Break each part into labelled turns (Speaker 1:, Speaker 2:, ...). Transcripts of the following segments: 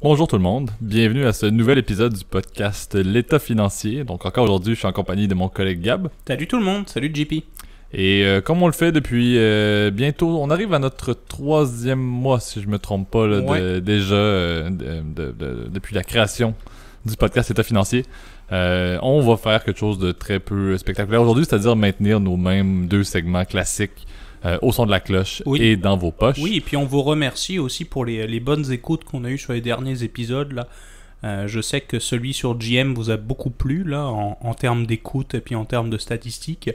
Speaker 1: Bonjour tout le monde, bienvenue à ce nouvel épisode du podcast L'État financier. Donc encore aujourd'hui, je suis en compagnie de mon collègue Gab.
Speaker 2: Salut tout le monde, salut JP.
Speaker 1: Et comme on le fait depuis bientôt, on arrive à notre 3e mois, si je me trompe pas, là,
Speaker 2: Ouais.
Speaker 1: depuis la création du podcast L'État financier. On va faire quelque chose de très peu spectaculaire aujourd'hui, c'est-à-dire maintenir nos mêmes 2 segments classiques au son de la cloche et dans vos poches.
Speaker 2: Oui, et puis on vous remercie aussi pour les bonnes écoutes qu'on a eues sur les derniers épisodes. Là. Je sais que celui sur GM vous a beaucoup plu là, en termes d'écoute et puis en termes de statistiques.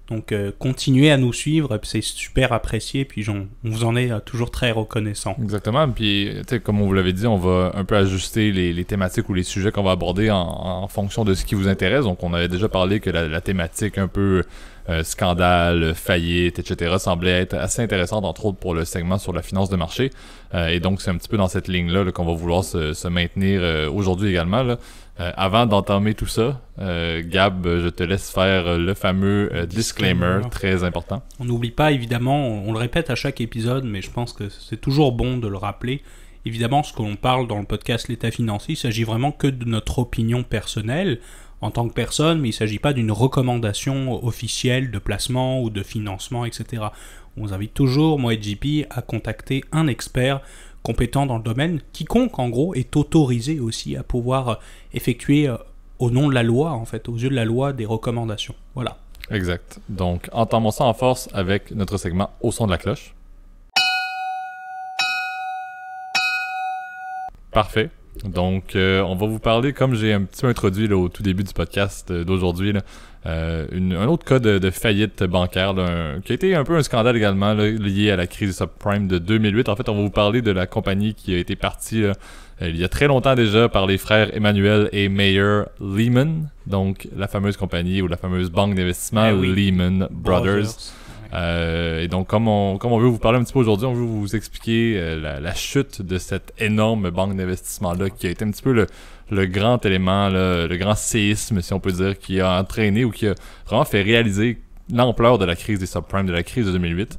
Speaker 2: Donc continuez à nous suivre, c'est super apprécié, puis on vous en est toujours très reconnaissant.
Speaker 1: Exactement, puis comme on vous l'avait dit, on va un peu ajuster les thématiques ou les sujets qu'on va aborder en fonction de ce qui vous intéresse. Donc on avait déjà parlé que la thématique un peu scandale, faillite, etc. semblait être assez intéressante, entre autres pour le segment sur la finance de marché. Et donc c'est un petit peu dans cette ligne-là qu'on va vouloir se maintenir aujourd'hui également, là. Avant d'entamer tout ça, Gab, je te laisse faire le fameux disclaimer très important.
Speaker 2: On n'oublie pas, évidemment, on le répète à chaque épisode, mais je pense que c'est toujours bon de le rappeler. Évidemment, ce que l'on parle dans le podcast L'État financier, il s'agit vraiment que de notre opinion personnelle en tant que personne, mais il ne s'agit pas d'une recommandation officielle de placement ou de financement, etc. On vous invite toujours, moi et JP, à contacter un expert compétent dans le domaine. Quiconque, en gros, est autorisé aussi à pouvoir effectuer au nom de la loi, en fait, aux yeux de la loi, des recommandations. Voilà.
Speaker 1: Exact. Donc, entamons ça en force avec notre segment Au son de la cloche. Parfait. Donc, on va vous parler, comme j'ai un petit peu introduit là, au tout début du podcast d'aujourd'hui, là, un autre cas de faillite bancaire là, qui a été un peu un scandale également là, lié à la crise du subprime de 2008. En fait, on va vous parler de la compagnie qui a été partie là, il y a très longtemps déjà par les frères Emmanuel et Meyer Lehman, donc la fameuse compagnie ou la fameuse banque d'investissement Lehman Brothers. Et donc, comme on veut vous parler un petit peu aujourd'hui, on veut vous expliquer la chute de cette énorme banque d'investissement-là qui a été un petit peu le grand élément, là, le grand séisme, si on peut dire, qui a entraîné ou qui a vraiment fait réaliser l'ampleur de la crise des subprimes, de la crise de 2008.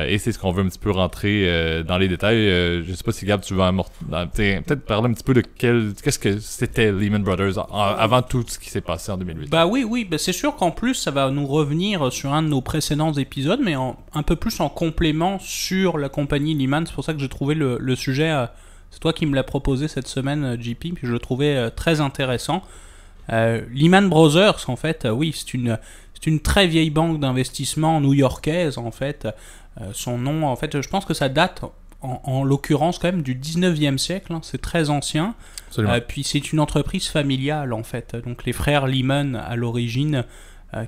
Speaker 1: Et c'est ce qu'on veut un petit peu rentrer dans les détails. Je sais pas si Gab, tu veux peut-être parler un petit peu de qu'est-ce que c'était Lehman Brothers avant tout ce qui s'est passé en 2008.
Speaker 2: Bah oui, c'est sûr qu'en plus ça va nous revenir sur un de nos précédents épisodes, mais un peu plus en complément sur la compagnie Lehman. C'est pour ça que j'ai trouvé le sujet, c'est toi qui me l'as proposé cette semaine, JP, puis je le trouvais très intéressant. Lehman Brothers, en fait, oui, c'est une très vieille banque d'investissement new-yorkaise, en fait. Son nom, en fait, je pense que ça date, en l'occurrence, quand même, du 19e siècle. Hein, c'est très ancien. Puis c'est une entreprise familiale, en fait. Donc les frères Lehman, à l'origine,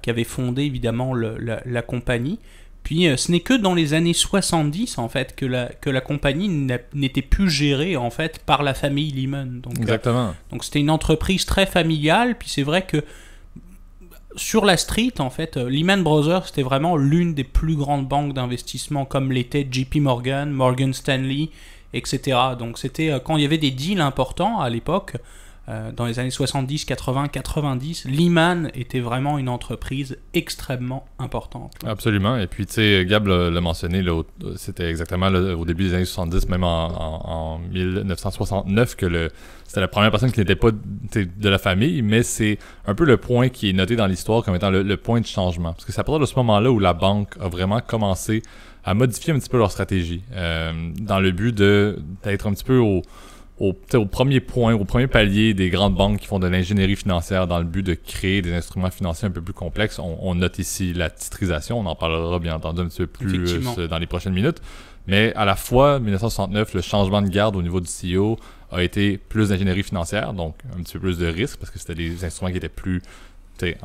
Speaker 2: qui avaient fondé, évidemment, la compagnie. Puis ce n'est que dans les années 70, en fait, que la compagnie n'était plus gérée, en fait, par la famille Lehman. Donc,
Speaker 1: exactement.
Speaker 2: Donc c'était une entreprise très familiale. Puis c'est vrai que sur la street, en fait, Lehman Brothers, c'était vraiment l'une des plus grandes banques d'investissement, comme l'était JP Morgan, Morgan Stanley, etc. Donc c'était quand il y avait des deals importants à l'époque, dans les années 70, 80, 90, Lehman était vraiment une entreprise extrêmement importante.
Speaker 1: Absolument. Et puis, tu sais, Gab l'a mentionné, là, c'était exactement là, au début des années 70, même en 1969, que c'était la première personne qui n'était pas de la famille, mais c'est un peu le point qui est noté dans l'histoire comme étant le point de changement. Parce que c'est à partir de ce moment-là où la banque a vraiment commencé à modifier un petit peu leur stratégie, dans le but d'être un petit peu au premier point, au premier palier des grandes banques qui font de l'ingénierie financière dans le but de créer des instruments financiers un peu plus complexes. On note ici la titrisation, on en parlera bien entendu un petit peu plus dans les prochaines minutes. Mais à la fois, 1969, le changement de garde au niveau du CEO a été plus d'ingénierie financière, donc un petit peu plus de risque, parce que c'était des instruments qui étaient plus,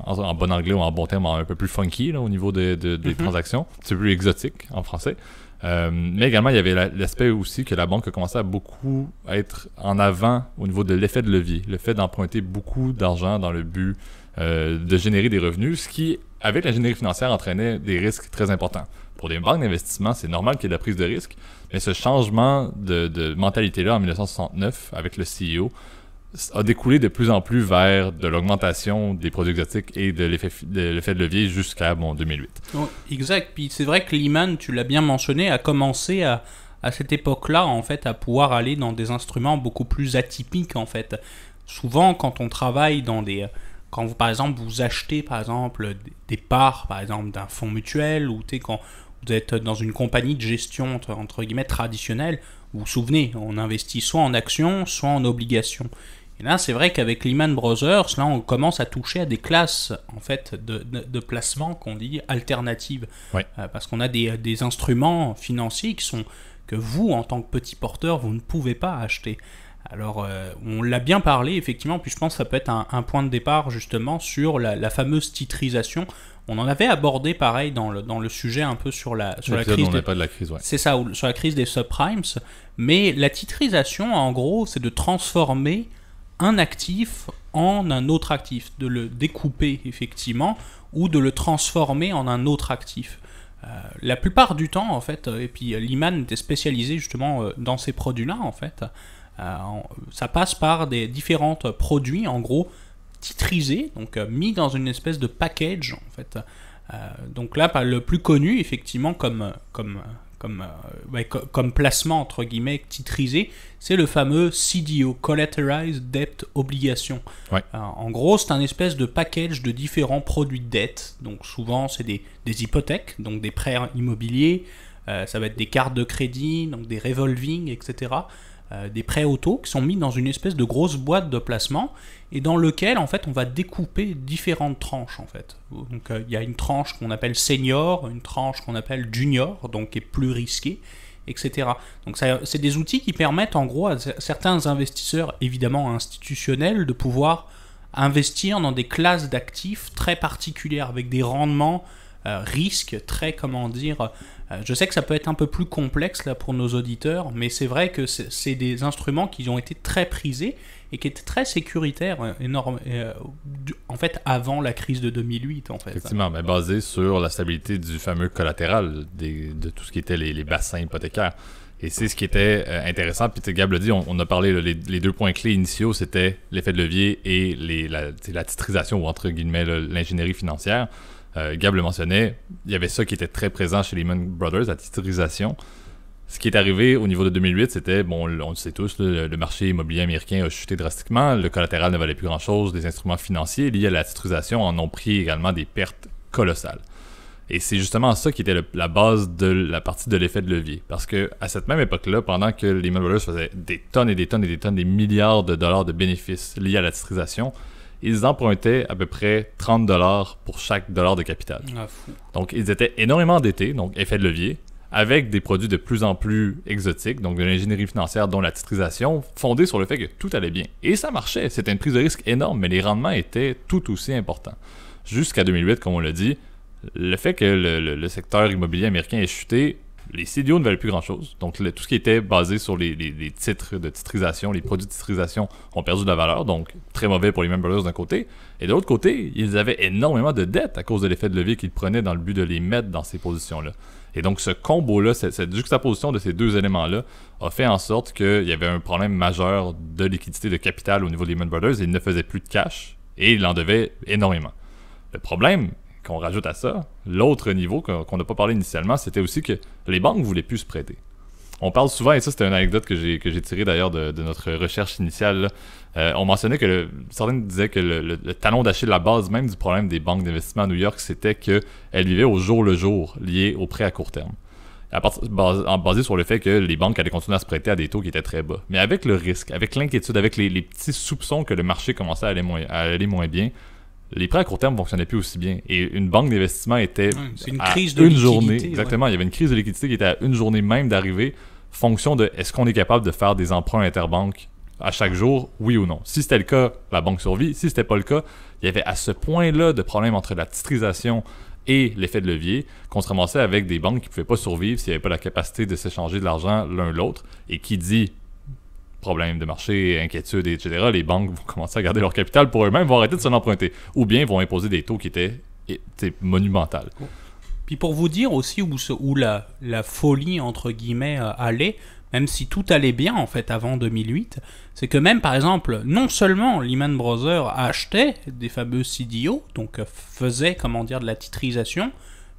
Speaker 1: en bon anglais ou en bon terme, un peu plus funky là, au niveau des transactions, un petit peu plus exotique en français. Mais également, il y avait l'aspect aussi que la banque a commencé à beaucoup être en avant au niveau de l'effet de levier, le fait d'emprunter beaucoup d'argent dans le but de générer des revenus, ce qui, avec l'ingénierie financière, entraînait des risques très importants. Pour des banques d'investissement, c'est normal qu'il y ait de la prise de risque, mais ce changement de mentalité-là en 1969 avec le CEO a découlé de plus en plus vers de l'augmentation des produits exotiques et de l'effet de levier jusqu'à 2008.
Speaker 2: Exact. Puis c'est vrai que Lehman, tu l'as bien mentionné, a commencé à à cette époque-là, en fait, à pouvoir aller dans des instruments beaucoup plus atypiques, en fait. Souvent, quand on travaille dans des... Quand vous, par exemple, vous achetez, par exemple, des parts, par exemple, d'un fonds mutuel, ou quand vous êtes dans une compagnie de gestion, entre guillemets, traditionnelle, vous vous souvenez, on investit soit en actions, soit en obligations. Et là, c'est vrai qu'avec Lehman Brothers, là, on commence à toucher à des classes, en fait, de placements qu'on dit alternatives.
Speaker 1: Ouais.
Speaker 2: Parce qu'on a des instruments financiers que vous, en tant que petit porteur, vous ne pouvez pas acheter. Alors, on l'a bien parlé, effectivement, puis je pense que ça peut être un point de départ, justement, sur la fameuse titrisation. On en avait abordé, pareil, dans le sujet un peu sur la crise.
Speaker 1: Pas de la crise, ouais.
Speaker 2: C'est ça, sur la crise des subprimes. Mais la titrisation, en gros, c'est de transformer un actif en un autre actif, de le découper, effectivement, ou de le transformer en un autre actif. La plupart du temps, en fait, et puis Lehman était spécialisé, justement, dans ces produits-là, en fait. Ça passe par des différents produits, en gros, titrisés, donc mis dans une espèce de package, en fait. Donc là, le plus connu, effectivement, comme placement, entre guillemets, titrisé, c'est le fameux CDO, Collateralized Debt Obligation.
Speaker 1: Ouais.
Speaker 2: En gros, c'est un espèce de package de différents produits de dette. Donc souvent, c'est des hypothèques, donc des prêts immobiliers, ça va être des cartes de crédit, donc des revolving, etc., des prêts auto qui sont mis dans une espèce de grosse boîte de placement et dans lequel en fait on va découper différentes tranches en fait. Donc il y a une tranche qu'on appelle senior, une tranche qu'on appelle junior, donc qui est plus risquée, etc. Donc c'est des outils qui permettent en gros à certains investisseurs évidemment institutionnels de pouvoir investir dans des classes d'actifs très particulières avec des rendements risques très, comment dire, je sais que ça peut être un peu plus complexe là pour nos auditeurs, mais c'est vrai que c'est des instruments qui ont été très prisés et qui étaient très sécuritaires, énorme, en fait, avant la crise de 2008, en fait.
Speaker 1: Effectivement, mais basé sur la stabilité du fameux collatéral de tout ce qui était les bassins hypothécaires. Et c'est ce qui était intéressant. Puis Gab l'a dit, on a parlé, les deux points clés initiaux, c'était l'effet de levier et la titrisation, ou entre guillemets l'ingénierie financière. Gab le mentionnait, il y avait ça qui était très présent chez Lehman Brothers, la titrisation. Ce qui est arrivé au niveau de 2008, c'était, bon, on le sait tous, le marché immobilier américain a chuté drastiquement, le collatéral ne valait plus grand-chose, les instruments financiers liés à la titrisation en ont pris également des pertes colossales. Et c'est justement ça qui était la base de la partie de l'effet de levier. Parce que à cette même époque-là, pendant que Lehman Brothers faisait des tonnes et des tonnes et des tonnes, des milliards de dollars de bénéfices liés à la titrisation, ils empruntaient à peu près 30$ pour chaque dollar de capital.
Speaker 2: Ah, fou.
Speaker 1: Donc, ils étaient énormément endettés, donc effet de levier, avec des produits de plus en plus exotiques, donc de l'ingénierie financière, dont la titrisation, fondée sur le fait que tout allait bien. Et ça marchait, c'était une prise de risque énorme, mais les rendements étaient tout aussi importants. Jusqu'à 2008, comme on l'a dit, le fait que le secteur immobilier américain ait chuté, les CDO ne valaient plus grand-chose. Donc, tout ce qui était basé sur les titres de titrisation, les produits de titrisation ont perdu de la valeur. Donc, très mauvais pour les Lehman Brothers d'un côté. Et de l'autre côté, ils avaient énormément de dettes à cause de l'effet de levier qu'ils prenaient dans le but de les mettre dans ces positions-là. Et donc, ce combo-là, cette juxtaposition de ces deux éléments-là a fait en sorte qu'il y avait un problème majeur de liquidité de capital au niveau des Lehman Brothers. Ils ne faisaient plus de cash et ils en devaient énormément. Le problème qu'on rajoute à ça, l'autre niveau qu'on n'a pas parlé initialement, c'était aussi que les banques ne voulaient plus se prêter. On parle souvent, et ça c'était une anecdote que j'ai tirée d'ailleurs de notre recherche initiale, on mentionnait que certains disaient que le talon d'Achille, la base même du problème des banques d'investissement à New York, c'était qu'elles vivaient au jour le jour, liées aux prêts à court terme. Basé sur le fait que les banques allaient continuer à se prêter à des taux qui étaient très bas. Mais avec le risque, avec l'inquiétude, avec les petits soupçons que le marché commençait à aller moins bien, les prêts à court terme ne fonctionnaient plus aussi bien. Et une banque d'investissement était à une journée. Exactement, il y avait une crise de liquidité qui était à une journée même d'arriver, fonction de est-ce qu'on est capable de faire des emprunts interbanques à chaque jour, oui ou non. Si c'était le cas, la banque survit. Si c'était pas le cas, il y avait à ce point-là de problème entre la titrisation et l'effet de levier qu'on se ramassait avec des banques qui ne pouvaient pas survivre s'il n'y avait pas la capacité de s'échanger de l'argent l'un l'autre. Et qui dit problème de marché, inquiétude, etc., les banques vont commencer à garder leur capital pour eux-mêmes, vont arrêter de se l'emprunter. Ou bien vont imposer des taux qui étaient monumentaux.
Speaker 2: Puis pour vous dire aussi où la folie, entre guillemets, allait, même si tout allait bien, en fait, avant 2008, c'est que même, par exemple, non seulement Lehman Brothers achetait des fameux CDO, donc faisait, comment dire, de la titrisation,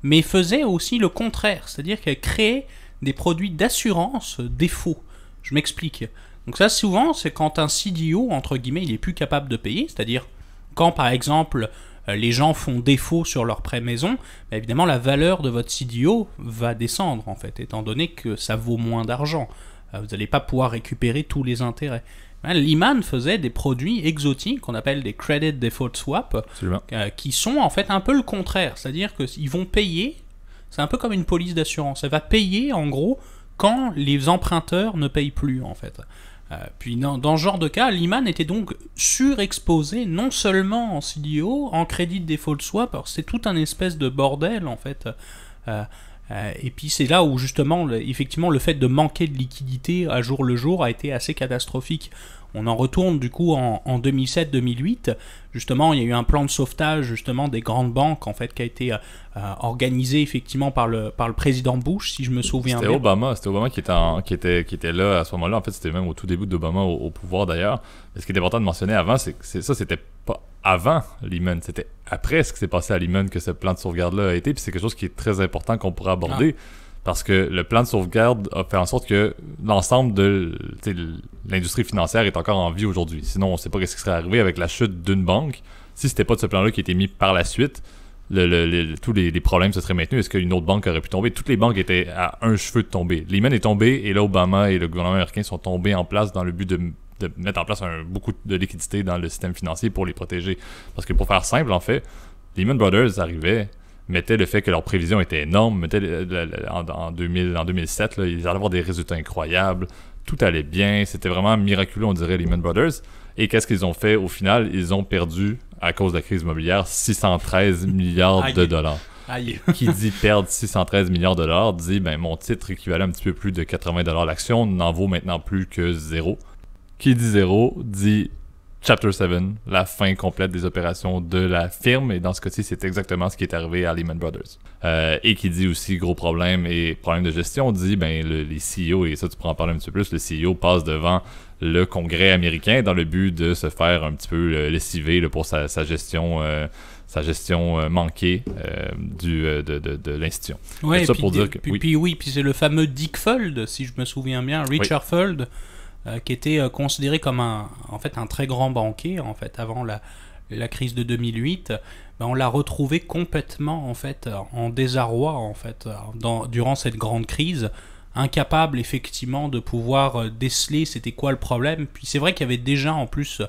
Speaker 2: mais faisait aussi le contraire, c'est-à-dire qu'elle créait des produits d'assurance défaut. Je m'explique. Donc ça, souvent, c'est quand un CDO, entre guillemets, il est plus capable de payer, c'est-à-dire quand, par exemple, les gens font défaut sur leur prêt maison, bah, évidemment, la valeur de votre CDO va descendre, en fait, étant donné que ça vaut moins d'argent. Vous n'allez pas pouvoir récupérer tous les intérêts. Lehman faisait des produits exotiques qu'on appelle des Credit Default Swap, qui sont en fait un peu le contraire, c'est-à-dire qu'ils vont payer, c'est un peu comme une police d'assurance, elle va payer en gros quand les emprunteurs ne payent plus en fait. Puis dans ce genre de cas, Lehman était donc surexposé non seulement en CDO, en Credit Default Swap, alors c'est tout un espèce de bordel en fait. Et puis c'est là où justement, effectivement, le fait de manquer de liquidité à jour le jour a été assez catastrophique. On en retourne du coup en 2007-2008. Justement, il y a eu un plan de sauvetage justement des grandes banques en fait qui a été organisé effectivement par le président Bush, si je me souviens bien.
Speaker 1: C'était Obama qui était là à ce moment-là. En fait, c'était même au tout début d'Obama au pouvoir d'ailleurs. Mais ce qui est important de mentionner avant, c'est que c'était pas avant Lehman, c'était après ce qui s'est passé à Lehman que ce plan de sauvegarde-là a été. Puis c'est quelque chose qui est très important qu'on pourrait aborder. Parce que le plan de sauvegarde a fait en sorte que l'ensemble de l'industrie financière est encore en vie aujourd'hui. Sinon, on ne sait pas ce qui serait arrivé avec la chute d'une banque. Si c'était pas de ce plan-là qui a été mis par la suite, tous les problèmes se seraient maintenus. Est-ce qu'une autre banque aurait pu tomber? Toutes les banques étaient à un cheveu de tomber. Lehman est tombé et là, Obama et le gouvernement américain sont tombés en place dans le but de mettre en place beaucoup de liquidité dans le système financier pour les protéger. Parce que pour faire simple, en fait, Lehman Brothers arrivait, mettait le fait que leurs prévisions étaient énormes, en 2007, là, ils allaient avoir des résultats incroyables, tout allait bien, c'était vraiment miraculeux, on dirait, Lehman Brothers. Et qu'est-ce qu'ils ont fait au final? Ils ont perdu, à cause de la crise immobilière, 613 milliards de dollars. Qui dit perdre 613 milliards de dollars, dit, ben mon titre équivalent à un petit peu plus de 80 dollars l'action n'en vaut maintenant plus que zéro. Qui dit zéro, dit Chapter 7, la fin complète des opérations de la firme, et dans ce cas-ci, c'est exactement ce qui est arrivé à Lehman Brothers. Et qui dit aussi gros problème et problème de gestion, dit les CEO, et ça tu pourras en parler un petit peu plus, le CEO passe devant le Congrès américain dans le but de se faire un petit peu lessiver pour sa gestion manquée de l'institution.
Speaker 2: Ouais, puis c'est le fameux Dick Fuld, si je me souviens bien, Richard Fuld, qui était considéré comme un très grand banquier en fait avant la crise de 2008. On l'a retrouvé complètement en fait en désarroi en fait durant cette grande crise, incapable effectivement de pouvoir déceler c'était quoi le problème. Puis c'est vrai qu'il y avait déjà en plus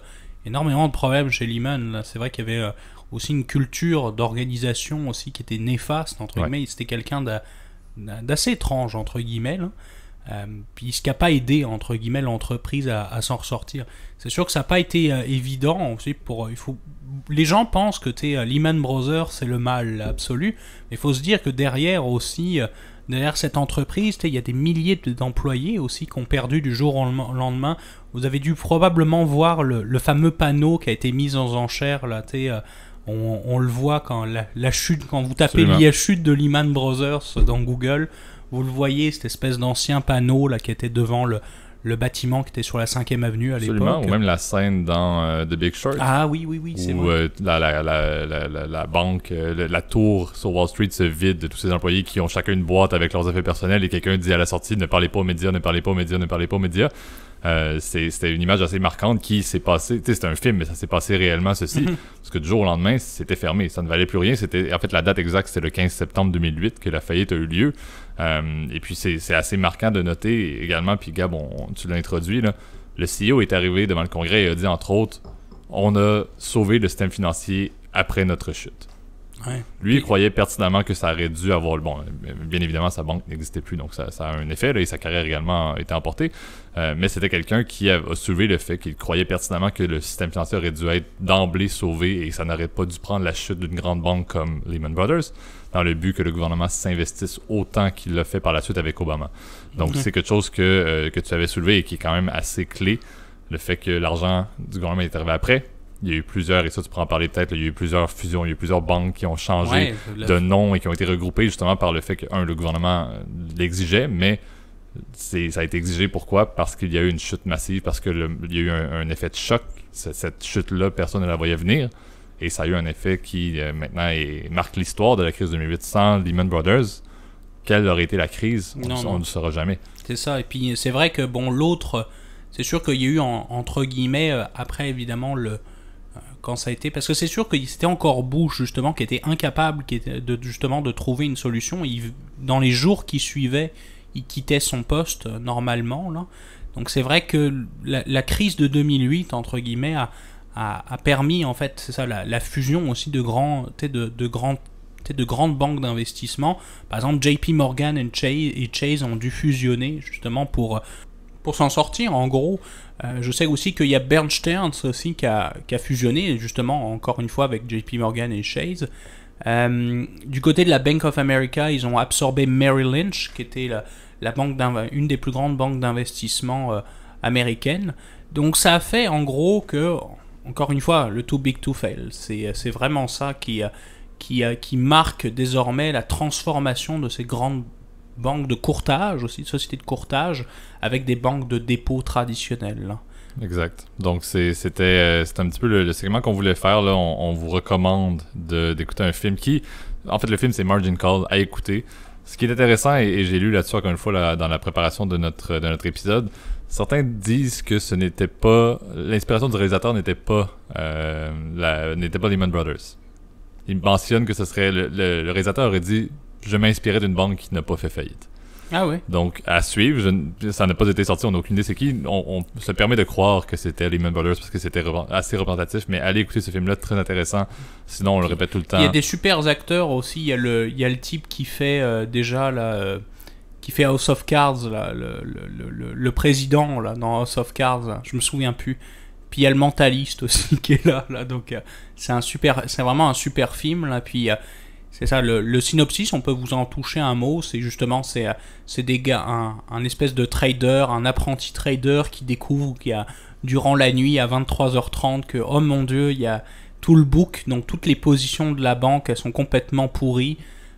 Speaker 2: énormément de problèmes chez Lehman. Là. C'est vrai qu'il y avait aussi une culture d'organisation aussi qui était néfaste entre guillemets. C'était quelqu'un d'assez étrange entre guillemets. Là. Puis ce qui n'a pas aidé entre guillemets l'entreprise à s'en ressortir. C'est sûr que ça n'a pas été évident aussi les gens pensent que Lehman Brothers c'est le mal absolu, mais il faut se dire que derrière cette entreprise il y a des milliers d'employés aussi qui ont perdu du jour au lendemain. Vous avez dû probablement voir le fameux panneau qui a été mis en enchère là, on le voit quand la chute, quand vous tapez la chute de Lehman Brothers dans Google, vous le voyez, cette espèce d'ancien panneau là qui était devant le bâtiment qui était sur la 5e avenue à l'époque.
Speaker 1: Ou même la scène dans The Big Short.
Speaker 2: Ah oui, c'est vrai.
Speaker 1: La banque, la tour sur Wall Street se vide de tous ces employés qui ont chacun une boîte avec leurs affaires personnelles et quelqu'un dit à la sortie « Ne parlez pas aux médias, ne parlez pas aux médias, ne parlez pas aux médias ». C'était une image assez marquante qui s'est passée. C'était un film, mais ça s'est passé réellement ceci. Parce que du jour au lendemain, c'était fermé. Ça ne valait plus rien. En fait, la date exacte, c'était le 15 septembre 2008 que la faillite a eu lieu. Et puis, c'est assez marquant de noter également. Puis, Gab, tu l'as introduit. Là, le CEO est arrivé devant le Congrès et a dit, entre autres, on a sauvé le système financier après notre chute.
Speaker 2: Ouais.
Speaker 1: Lui, il croyait pertinemment que ça aurait dû avoir... Bon, bien évidemment, sa banque n'existait plus, donc ça a un effet, là, et sa carrière également a été emportée. Mais c'était quelqu'un qui a soulevé le fait qu'il croyait pertinemment que le système financier aurait dû être d'emblée sauvé et que ça n'aurait pas dû prendre la chute d'une grande banque comme Lehman Brothers, dans le but que le gouvernement s'investisse autant qu'il l'a fait par la suite avec Obama. Donc, c'est quelque chose que tu avais soulevé et qui est quand même assez clé, le fait que l'argent du gouvernement est arrivé après. Il y a eu plusieurs, et ça tu pourras en parler peut-être, il y a eu plusieurs fusions, il y a eu plusieurs banques qui ont changé de nom et qui ont été regroupées justement par le fait que, le gouvernement l'exigeait, mais ça a été exigé pourquoi? Parce qu'il y a eu une chute massive, parce qu'il y a eu un effet de choc. Cette chute-là, personne ne la voyait venir, et ça a eu un effet qui maintenant marque l'histoire de la crise 2008. Sans Lehman Brothers, quelle aurait été la crise, on ne le saura jamais.
Speaker 2: C'est ça, et puis c'est vrai que bon, l'autre, c'est sûr qu'il y a eu entre guillemets, après évidemment quand ça a été, parce que c'est sûr que c'était encore Bush justement qui était incapable justement de trouver une solution. Dans les jours qui suivaient, il quittait son poste normalement là. Donc c'est vrai que la crise de 2008 entre guillemets a permis en fait, c'est ça, la fusion aussi de grandes banques d'investissement. Par exemple, JP Morgan et Chase ont dû fusionner justement pour s'en sortir. En gros, je sais aussi qu'il y a Bear Stearns aussi qui a fusionné justement encore une fois avec JP Morgan et Chase. Du côté de la Bank of America, ils ont absorbé Merrill Lynch, qui était une des plus grandes banques d'investissement américaines. Donc ça a fait en gros que, encore une fois, le too big to fail. C'est vraiment ça qui marque désormais la transformation de ces grandes banques de courtage, aussi de sociétés de courtage, avec des banques de dépôt traditionnelles.
Speaker 1: Exact. Donc c'était un petit peu le segment qu'on voulait faire. Là. On vous recommande d'écouter un film qui... En fait, le film, c'est Margin Call, à écouter. Ce qui est intéressant, et j'ai lu là-dessus encore une fois dans la préparation de notre épisode, certains disent que ce n'était pas... L'inspiration du réalisateur n'était pas Lehman Brothers. Il mentionne que ce serait... Le réalisateur aurait dit « Je m'inspirais d'une banque qui n'a pas fait faillite ».
Speaker 2: Ah oui.
Speaker 1: Donc, à suivre, ça n'a pas été sorti, on n'a aucune idée c'est qui. On se permet de croire que c'était Lehman Brothers parce que c'était assez représentatif, mais allez écouter ce film-là, très intéressant. Sinon, on le répète tout le temps.
Speaker 2: Il y a des super acteurs aussi. Il y a le type qui fait qui fait House of Cards, là, le président là, dans House of Cards. Là, je me souviens plus. Puis il y a le mentaliste aussi qui est là. Donc, c'est vraiment un super film. Là. Puis c'est ça, le synopsis, on peut vous en toucher un mot, c'est justement, c'est des gars, un espèce de trader, un apprenti trader qui découvre durant la nuit à 23h30 que, oh mon Dieu, il y a tout le book, donc toutes les positions de la banque, elles sont complètement pourries.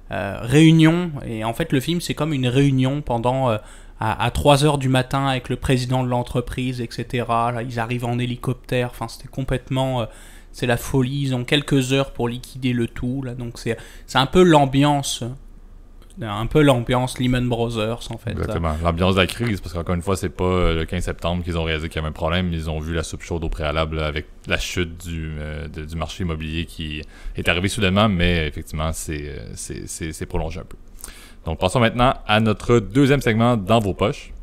Speaker 2: Réunion, et en fait le film c'est comme une réunion pendant à 3h du matin avec le président de l'entreprise, etc. Là, ils arrivent en hélicoptère, enfin c'était complètement... c'est la folie, ils ont quelques heures pour liquider le tout, là, donc c'est un peu l'ambiance Lehman Brothers, en fait.
Speaker 1: Exactement, l'ambiance de la crise, parce qu'encore une fois, c'est pas le 15 septembre qu'ils ont réalisé qu'il y avait un problème, ils ont vu la soupe chaude au préalable avec la chute du marché immobilier qui est arrivé soudainement, mais effectivement, c'est prolongé un peu. Donc, passons maintenant à notre deuxième segment dans vos poches.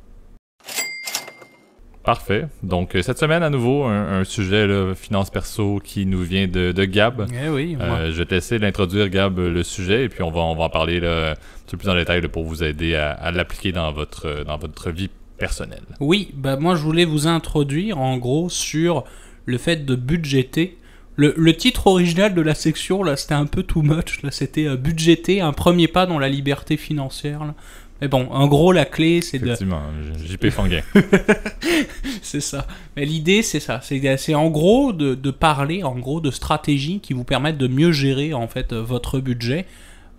Speaker 1: Parfait. Donc, cette semaine, à nouveau, un sujet, là, finance perso, qui nous vient de Gab.
Speaker 2: Eh oui,
Speaker 1: je vais te laisser l'introduire, Gab, le sujet, et puis on va en parler là, un peu plus en détail là, pour vous aider à l'appliquer dans votre vie personnelle.
Speaker 2: Oui, moi, je voulais vous introduire, en gros, sur le fait de budgéter. Le titre original de la section, là, c'était un peu too much. Là, c'était budgéter, un premier pas dans la liberté financière, là. Mais bon, en gros, la clé, c'est
Speaker 1: Effectivement, JP Fanguin.
Speaker 2: C'est ça. Mais l'idée, c'est ça. C'est en gros de parler, en gros, de stratégies qui vous permettent de mieux gérer, en fait, votre budget.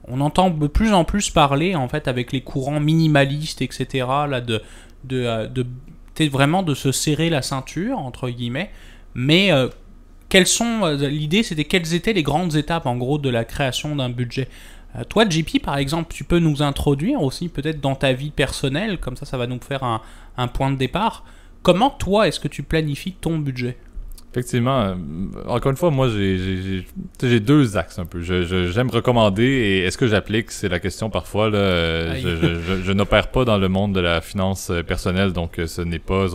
Speaker 2: On entend de plus en plus parler, en fait, avec les courants minimalistes, etc., là, vraiment de se serrer la ceinture, entre guillemets. Mais l'idée, c'était quelles étaient les grandes étapes, en gros, de la création d'un budget. Toi, JP, par exemple, tu peux nous introduire aussi peut-être dans ta vie personnelle, comme ça va nous faire un point de départ. Comment, toi, est-ce que tu planifies ton budget?
Speaker 1: Effectivement, encore une fois, moi, j'ai deux axes un peu. J'aime recommander, et est-ce que j'applique? C'est la question parfois. Là, je n'opère pas dans le monde de la finance personnelle, donc ce n'est pas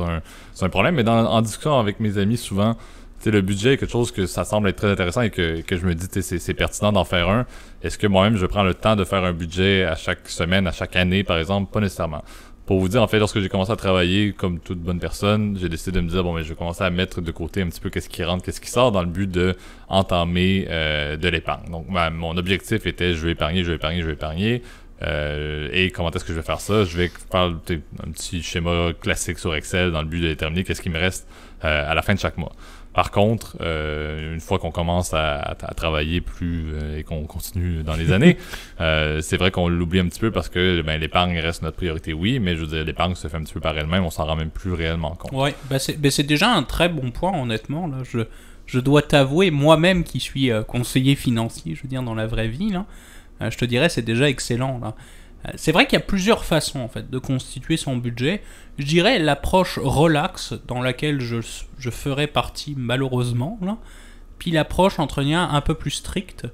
Speaker 1: un problème. Mais en discutant avec mes amis, souvent... le budget est quelque chose que ça semble être très intéressant et que je me dis c'est pertinent d'en faire un. Est-ce que moi-même je prends le temps de faire un budget à chaque semaine, à chaque année par exemple? Pas nécessairement. Pour vous dire, en fait, lorsque j'ai commencé à travailler comme toute bonne personne, j'ai décidé de me dire je vais commencer à mettre de côté un petit peu qu'est-ce qui rentre, qu'est-ce qui sort dans le but de entamer de l'épargne. Donc mon objectif était je vais épargner. Et comment est-ce que je vais faire ça? Je vais faire un petit schéma classique sur Excel dans le but de déterminer qu'est-ce qui me reste à la fin de chaque mois. Par contre, une fois qu'on commence à travailler plus et qu'on continue dans les années, c'est vrai qu'on l'oublie un petit peu parce que l'épargne reste notre priorité, oui, mais je veux dire, l'épargne se fait un petit peu par elle-même, on s'en rend même plus réellement compte.
Speaker 2: Ouais, c'est déjà un très bon point, honnêtement. Là, je dois t'avouer, moi-même qui suis conseiller financier, je veux dire, dans la vraie vie, là, je te dirais, c'est déjà excellent. Là. C'est vrai qu'il y a plusieurs façons en fait de constituer son budget. Je dirais l'approche relax dans laquelle je ferais partie malheureusement là. Puis l'approche entre guillemets un peu plus stricte.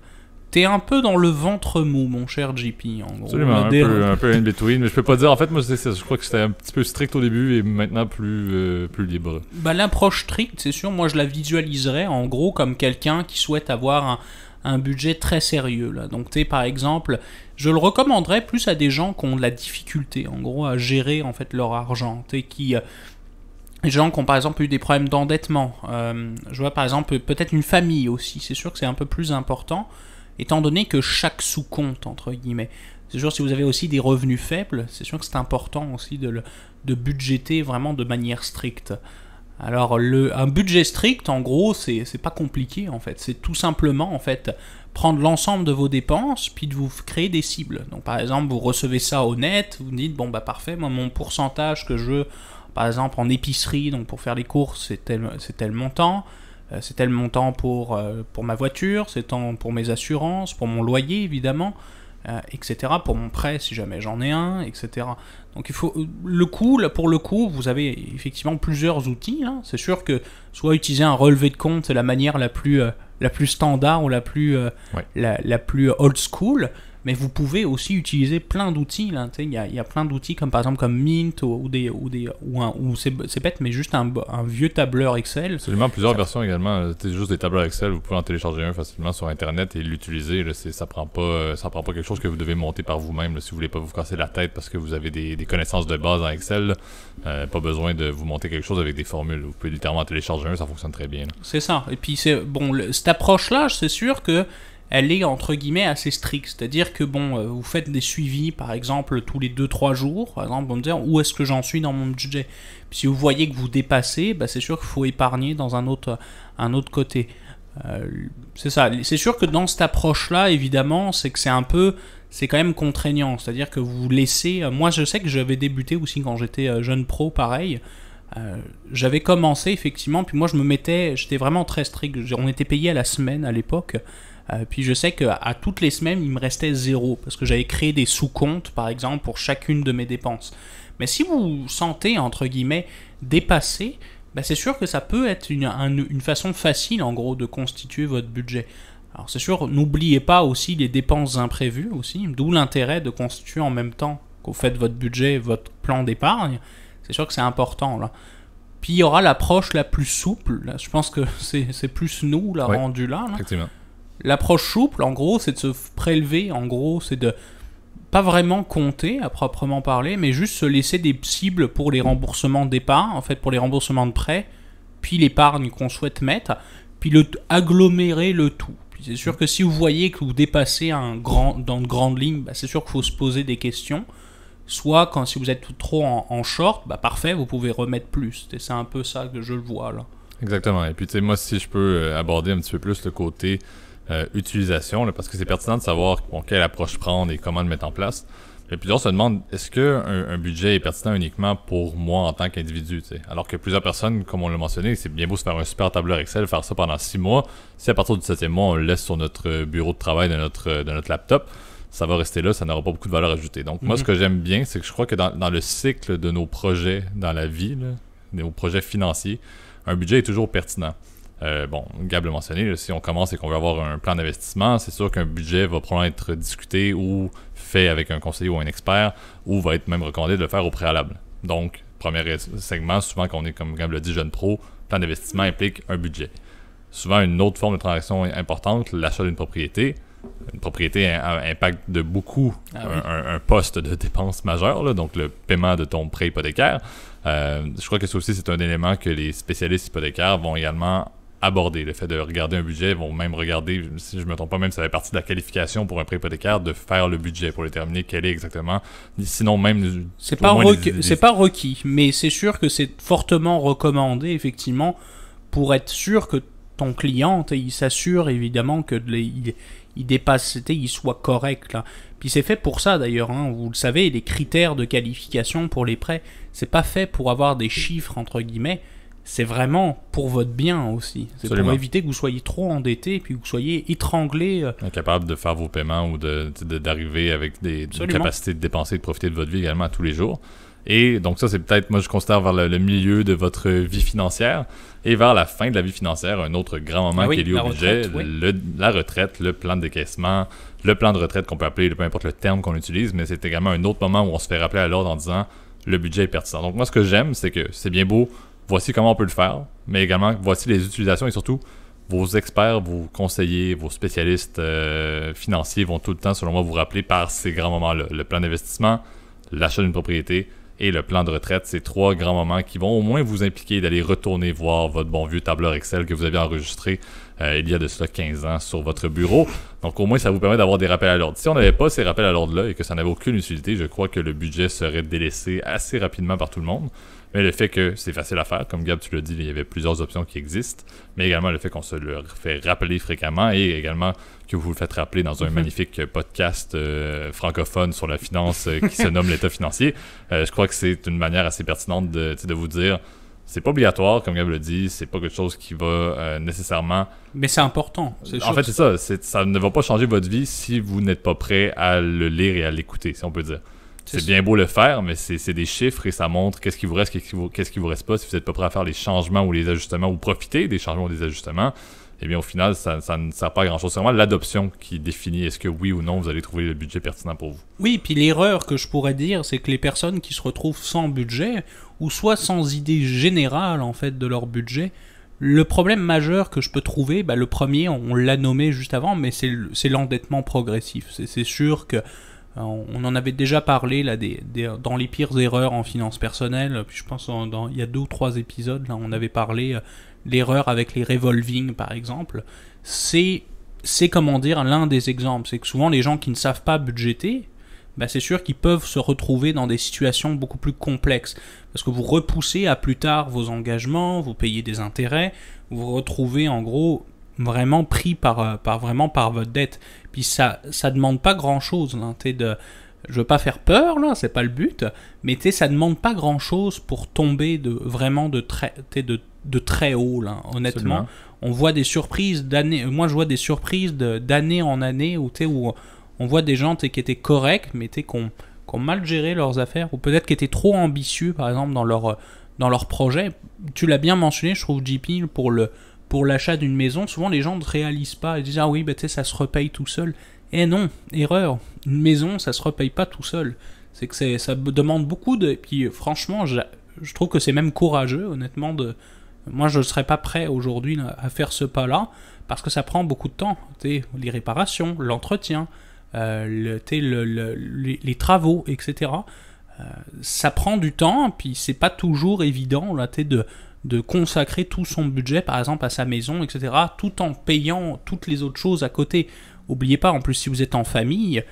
Speaker 2: T'es un peu dans le ventre mou, mon cher JP, en gros.
Speaker 1: Absolument, un peu in between, mais je peux pas dire. En fait, moi, je crois que c'était un petit peu strict au début et maintenant plus libre.
Speaker 2: Bah, l'approche stricte, c'est sûr, moi je la visualiserais en gros comme quelqu'un qui souhaite avoir un budget très sérieux. Là. Donc, tu sais, par exemple, je le recommanderais plus à des gens qui ont de la difficulté, en gros, à gérer en fait leur argent. Tu sais, les gens qui ont par exemple eu des problèmes d'endettement. Je vois par exemple peut-être une famille aussi. C'est sûr que c'est un peu plus important. Étant donné que chaque sous-compte, entre guillemets, c'est sûr si vous avez aussi des revenus faibles, c'est sûr que c'est important aussi de budgéter vraiment de manière stricte. Alors, un budget strict, en gros, c'est pas compliqué, en fait. C'est tout simplement, en fait, prendre l'ensemble de vos dépenses, puis de vous créer des cibles. Donc, par exemple, vous recevez ça au net, vous dites, bon, bah parfait, moi, mon pourcentage que je veux, par exemple, en épicerie, donc pour faire les courses, c'est tel montant. C'est tel montant pour ma voiture, c'est tant pour mes assurances, pour mon loyer évidemment, etc. Pour mon prêt si jamais j'en ai un, etc. Donc il faut pour le coup, vous avez effectivement plusieurs outils. Hein. C'est sûr que soit utiliser un relevé de compte, c'est la manière la plus standard ou la plus old school. Mais vous pouvez aussi utiliser plein d'outils. Il y a plein d'outils comme par exemple comme Mint ou c'est bête, mais juste un vieux tableur Excel.
Speaker 1: Absolument, plusieurs versions également. C'est juste des tableurs Excel, vous pouvez en télécharger un facilement sur Internet et l'utiliser. Là, ça prend pas quelque chose que vous devez monter par vous-même là, si vous voulez pas vous casser la tête parce que vous avez des connaissances de base en Excel. Pas besoin de vous monter quelque chose avec des formules. Vous pouvez littéralement en télécharger un, ça fonctionne très bien. Là.
Speaker 2: C'est ça. Et puis cette approche-là, c'est sûr que elle est entre guillemets assez stricte, c'est-à-dire que vous faites des suivis par exemple tous les 2-3 jours, par exemple, pour me dire où est-ce que j'en suis dans mon budget. Puis si vous voyez que vous dépassez, c'est sûr qu'il faut épargner dans un autre côté. C'est ça, c'est sûr que dans cette approche-là, évidemment, c'est quand même contraignant, c'est-à-dire que vous laissez... Moi je sais que j'avais débuté aussi quand j'étais jeune pro, pareil. J'avais commencé effectivement, puis moi j'étais vraiment très strict, on était payé à la semaine à l'époque. Puis je sais qu'à toutes les semaines, il me restait 0, parce que j'avais créé des sous-comptes, par exemple, pour chacune de mes dépenses. Mais si vous vous sentez, entre guillemets, dépassé, c'est sûr que ça peut être une façon facile, en gros, de constituer votre budget. Alors c'est sûr, n'oubliez pas aussi les dépenses imprévues, aussi, d'où l'intérêt de constituer en même temps que vous faites votre budget, votre plan d'épargne. C'est sûr que c'est important, là. Puis il y aura l'approche la plus souple, là. Je pense que c'est plus nous, là, rendu là.
Speaker 1: Effectivement.
Speaker 2: L'approche souple, en gros, c'est de se prélever, en gros, c'est de pas vraiment compter à proprement parler, mais juste se laisser des cibles pour les remboursements d'épargne, en fait pour les remboursements de prêts, puis l'épargne qu'on souhaite mettre, puis agglomérer le tout. Puis c'est sûr que si vous voyez que vous dépassez dans de grandes lignes, c'est sûr qu'il faut se poser des questions. Soit si vous êtes trop en short, parfait, vous pouvez remettre plus. C'est un peu ça que je le vois là.
Speaker 1: Exactement. Et puis tu sais, moi si je peux aborder un petit peu plus le côté utilisation, là, parce que c'est pertinent de savoir quelle approche prendre et comment le mettre en place. Et plusieurs se demandent, est-ce qu'un budget est pertinent uniquement pour moi en tant qu'individu? T'sais? Alors que plusieurs personnes, comme on l'a mentionné, c'est bien beau se faire un super tableur Excel, faire ça pendant 6 mois. Si à partir du 7e mois, on le laisse sur notre bureau de travail de notre laptop, ça va rester là, ça n'aura pas beaucoup de valeur ajoutée. Donc moi, ce que j'aime bien, c'est que je crois que dans le cycle de nos projets dans la vie, là, nos projets financiers, un budget est toujours pertinent. Gab l'a mentionné, là, si on commence et qu'on veut avoir un plan d'investissement, c'est sûr qu'un budget va probablement être discuté ou fait avec un conseiller ou un expert, ou va être même recommandé de le faire au préalable. Donc, premier segment, souvent quand on est, comme Gab l'a dit, jeune pro, plan d'investissement implique un budget. Souvent, une autre forme de transaction importante, l'achat d'une propriété. Une propriété impacte de beaucoup un poste de dépense majeur, là, donc le paiement de ton prêt hypothécaire. Je crois que ça aussi, c'est un élément que les spécialistes hypothécaires vont également aborder. Le fait de regarder un budget, vont même regarder, si je ne me trompe pas, même ça fait partie de la qualification pour un prêt hypothécaire, de faire le budget pour déterminer quel est exactement. Sinon, même...
Speaker 2: C'est pas requis, mais c'est sûr que c'est fortement recommandé, effectivement, pour être sûr que ton client, il s'assure évidemment que il dépasse, il soit correct. Là. Puis c'est fait pour ça d'ailleurs, hein, vous le savez, les critères de qualification pour les prêts, c'est pas fait pour avoir des chiffres entre guillemets, c'est vraiment pour votre bien aussi. C'est
Speaker 1: Absolument.
Speaker 2: pour éviter que vous soyez trop endetté et puis que vous soyez étranglé.
Speaker 1: Incapable de faire vos paiements ou d'arriver avec une capacité de dépenser et de profiter de votre vie également à tous les jours. Et donc ça, c'est peut-être, moi je considère vers le milieu de votre vie financière et vers la fin de la vie financière, un autre grand moment qui est lié au budget, la retraite, le plan de décaissement, le plan de retraite qu'on peut appeler, peu importe le terme qu'on utilise, mais c'est également un autre moment où on se fait rappeler à l'ordre en disant le budget est pertinent. Donc moi, ce que j'aime, c'est que c'est bien beau, voici comment on peut le faire, mais également voici les utilisations et surtout vos experts, vos conseillers, vos spécialistes financiers vont tout le temps, selon moi, vous rappeler par ces grands moments-là. Le plan d'investissement, l'achat d'une propriété et le plan de retraite, c'est 3 grands moments qui vont au moins vous impliquer d'aller retourner voir votre bon vieux tableur Excel que vous avez enregistré il y a de cela 15 ans sur votre bureau. Donc au moins, ça vous permet d'avoir des rappels à l'ordre. Si on n'avait pas ces rappels à l'ordre-là et que ça n'avait aucune utilité, je crois que le budget serait délaissé assez rapidement par tout le monde. Mais le fait que c'est facile à faire, comme Gab, tu l'as dit, il y avait plusieurs options qui existent, mais également le fait qu'on se le fait rappeler fréquemment et également que vous le faites rappeler dans un magnifique podcast francophone sur la finance qui se nomme l'État financier. Je crois que c'est une manière assez pertinente de vous dire, c'est pas obligatoire, comme Gab l'a dit, c'est pas quelque chose qui va nécessairement...
Speaker 2: Mais c'est important.
Speaker 1: En fait, c'est ça. Ça ne va pas changer votre vie si vous n'êtes pas prêt à le lire et à l'écouter, si on peut dire. C'est bien beau le faire, mais c'est des chiffres et ça montre qu'est-ce qui vous reste, qu'est-ce qui vous reste pas. Si vous n'êtes pas prêt à faire les changements ou les ajustements ou profiter des changements ou des ajustements, eh bien au final, ça ne sert pas à grand-chose. C'est vraiment l'adoption qui définit est-ce que oui ou non vous allez trouver le budget pertinent pour vous.
Speaker 2: Oui, puis l'erreur que je pourrais dire, c'est que les personnes qui se retrouvent sans budget ou soit sans idée générale en fait de leur budget, le problème majeur que je peux trouver, le premier, on l'a nommé juste avant, mais c'est l'endettement progressif. C'est sûr que on en avait déjà parlé là, dans les pires erreurs en finances personnelles. Puis je pense il y a 2 ou 3 épisodes, là, on avait parlé l'erreur avec les revolving par exemple. C'est comment dire l'un des exemples. C'est que souvent les gens qui ne savent pas budgéter, c'est sûr qu'ils peuvent se retrouver dans des situations beaucoup plus complexes. Parce que vous repoussez à plus tard vos engagements, vous payez des intérêts, vous vous retrouvez en gros vraiment pris par votre dette. Puis ça demande pas grand chose là, je veux pas faire peur là, c'est pas le but, mais ça demande pas grand chose pour tomber de très haut là. Honnêtement, absolument. On voit des surprises d'année, moi je vois des surprises d'année en année où on voit des gens qui étaient corrects mais qui ont mal géré leurs affaires ou peut-être qui étaient trop ambitieux par exemple dans leur projet. Tu l'as bien mentionné, je trouve, JP, pour l'achat d'une maison, souvent les gens ne réalisent pas. Ils disent « Ah oui, ça se repaye tout seul. » Eh non, erreur. Une maison, ça se repaye pas tout seul. C'est que ça demande beaucoup de... Puis franchement, je trouve que c'est même courageux, honnêtement. Moi, je ne serais pas prêt aujourd'hui là, à faire ce pas-là, parce que ça prend beaucoup de temps. Les réparations, l'entretien, les travaux, etc. Ça prend du temps, puis c'est pas toujours évident là, de consacrer tout son budget, par exemple, à sa maison, etc., tout en payant toutes les autres choses à côté. N'oubliez pas, en plus, si vous êtes en famille,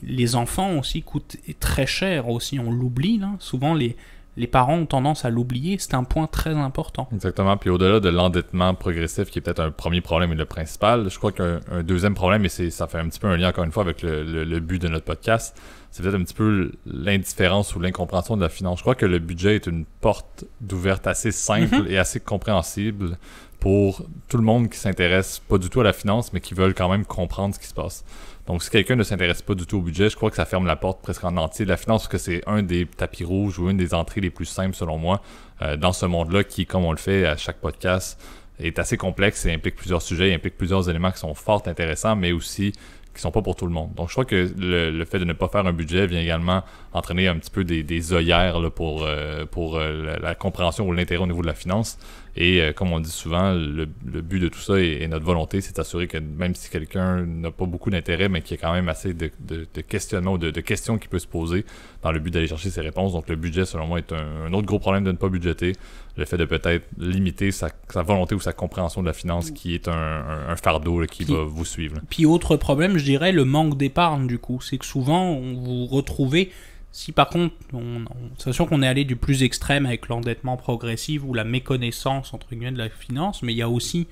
Speaker 2: les enfants aussi coûtent très cher aussi, on l'oublie, là. Souvent, les parents ont tendance à l'oublier, c'est un point très important.
Speaker 1: Exactement, puis au-delà de l'endettement progressif, qui est peut-être un premier problème et le principal, je crois qu'un deuxième problème, et ça fait un petit peu un lien, encore une fois, avec le but de notre podcast, c'est peut-être un petit peu l'indifférence ou l'incompréhension de la finance. Je crois que le budget est une porte d'ouverte assez simple et assez compréhensible pour tout le monde qui s'intéresse pas du tout à la finance, mais qui veulent quand même comprendre ce qui se passe. Donc, si quelqu'un ne s'intéresse pas du tout au budget, je crois que ça ferme la porte presque en entier de la finance, parce que c'est un des tapis rouges ou une des entrées les plus simples, selon moi, dans ce monde-là qui, comme on le fait à chaque podcast, est assez complexe et implique plusieurs sujets, implique plusieurs éléments qui sont fort intéressants, mais aussi qui sont pas pour tout le monde. Donc, je crois que le fait de ne pas faire un budget vient également entraîner un petit peu des œillères là, pour la compréhension ou l'intérêt au niveau de la finance. Et comme on dit souvent, le but de tout ça et notre volonté, c'est d'assurer que même si quelqu'un n'a pas beaucoup d'intérêt, mais qu'il y a quand même assez de questionnements ou de questions qui peut se poser dans le but d'aller chercher ses réponses. Donc, le budget, selon moi, est un autre gros problème de ne pas budgéter. Le fait de peut-être limiter sa volonté ou sa compréhension de la finance qui est un fardeau là, qui va vous suivre. Là.
Speaker 2: Puis autre problème, je dirais, le manque d'épargne du coup. C'est que souvent, on vous retrouvez... Si par contre, c'est sûr qu'on est allé du plus extrême avec l'endettement progressif ou la méconnaissance entre guillemets de la finance, mais il y a aussi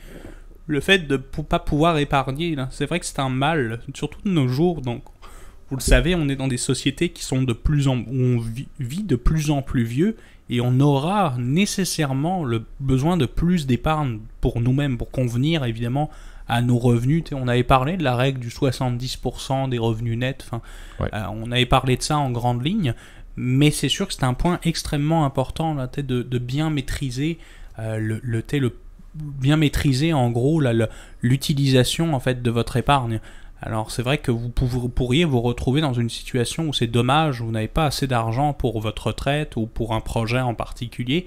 Speaker 2: le fait de ne pas pouvoir épargner. Là. C'est vrai que c'est un mal, surtout de nos jours, donc vous le savez, on est dans des sociétés qui sont où on vit de plus en plus vieux et on aura nécessairement le besoin de plus d'épargne pour nous-mêmes, pour convenir évidemment à nos revenus. On avait parlé de la règle du 70% des revenus nets, on avait parlé de ça en grande ligne, mais c'est sûr que c'est un point extrêmement important là, de bien maîtriser bien maîtriser en gros l'utilisation en fait de votre épargne. Alors c'est vrai que vous pourriez vous retrouver dans une situation où c'est dommage, vous n'avez pas assez d'argent pour votre retraite ou pour un projet en particulier,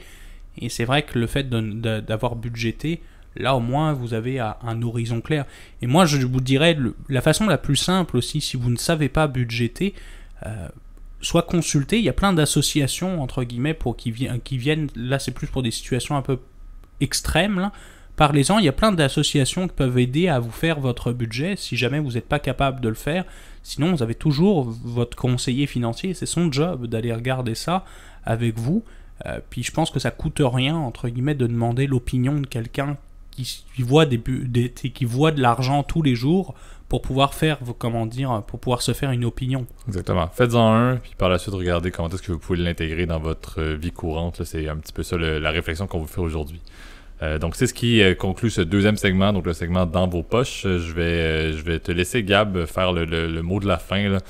Speaker 2: et c'est vrai que le fait d'avoir budgété, là au moins vous avez un horizon clair. Et moi je vous dirais, la façon la plus simple aussi, si vous ne savez pas budgéter, soit consulter, il y a plein d'associations entre guillemets qui viennent, là c'est plus pour des situations un peu extrêmes, là. Parlez-en, il y a plein d'associations qui peuvent aider à vous faire votre budget si jamais vous n'êtes pas capable de le faire. Sinon, vous avez toujours votre conseiller financier, c'est son job d'aller regarder ça avec vous. Puis je pense que ça coûte rien, entre guillemets, de demander l'opinion de quelqu'un qui voit qui voit de l'argent tous les jours pour pouvoir pour pouvoir se faire une opinion.
Speaker 1: Exactement. Faites-en un, puis par la suite, regardez comment est-ce que vous pouvez l'intégrer dans votre vie courante. Là, c'est un petit peu ça la réflexion qu'on vous fait aujourd'hui. Donc c'est ce qui conclut ce deuxième segment, donc le segment dans vos poches. Je vais te laisser, Gab, faire le mot de la fin, là,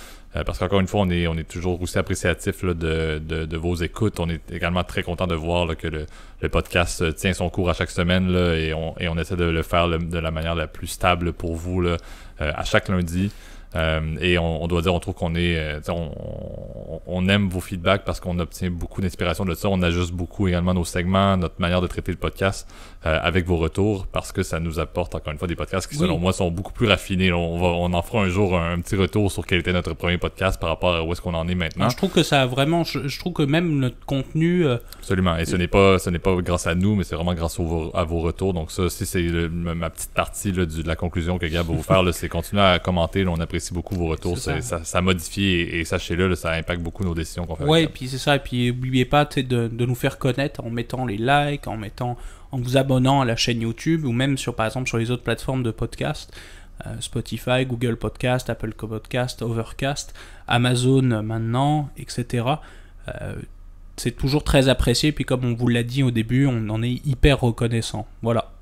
Speaker 1: parce qu'encore une fois, on est toujours aussi appréciatif là, de vos écoutes. On est également très content de voir là, que le podcast tient son cours à chaque semaine, là, et on essaie de le faire de la manière la plus stable pour vous là, à chaque lundi. Et on doit dire, on trouve qu'on est on aime vos feedbacks parce qu'on obtient beaucoup d'inspiration de ça. On ajuste beaucoup également nos segments, notre manière de traiter le podcast avec vos retours, parce que ça nous apporte encore une fois des podcasts qui selon moi sont beaucoup plus raffinés. On en fera un jour un petit retour sur quel était notre premier podcast par rapport à où est-ce qu'on en est maintenant.
Speaker 2: Je trouve que ça a vraiment, je trouve que même notre contenu
Speaker 1: absolument, et ce n'est pas grâce à nous, mais c'est vraiment grâce à vos retours. Donc ça aussi, c'est ma petite partie là, de la conclusion que Gab va vous faire, là, c'est continuer à commenter, là, on apprécie beaucoup vos retours, ça modifie et sachez-le, là, ça impacte beaucoup nos décisions qu'on fait.
Speaker 2: Ouais, et puis c'est ça, et puis n'oubliez pas de nous faire connaître en mettant les likes, en vous abonnant à la chaîne YouTube, ou même par exemple sur les autres plateformes de podcast, Spotify, Google Podcast, Apple Podcast, Overcast, Amazon maintenant, etc. C'est toujours très apprécié, puis comme on vous l'a dit au début, on en est hyper reconnaissant. Voilà.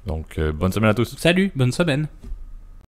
Speaker 1: Donc bonne semaine à tous.
Speaker 2: Salut, bonne semaine.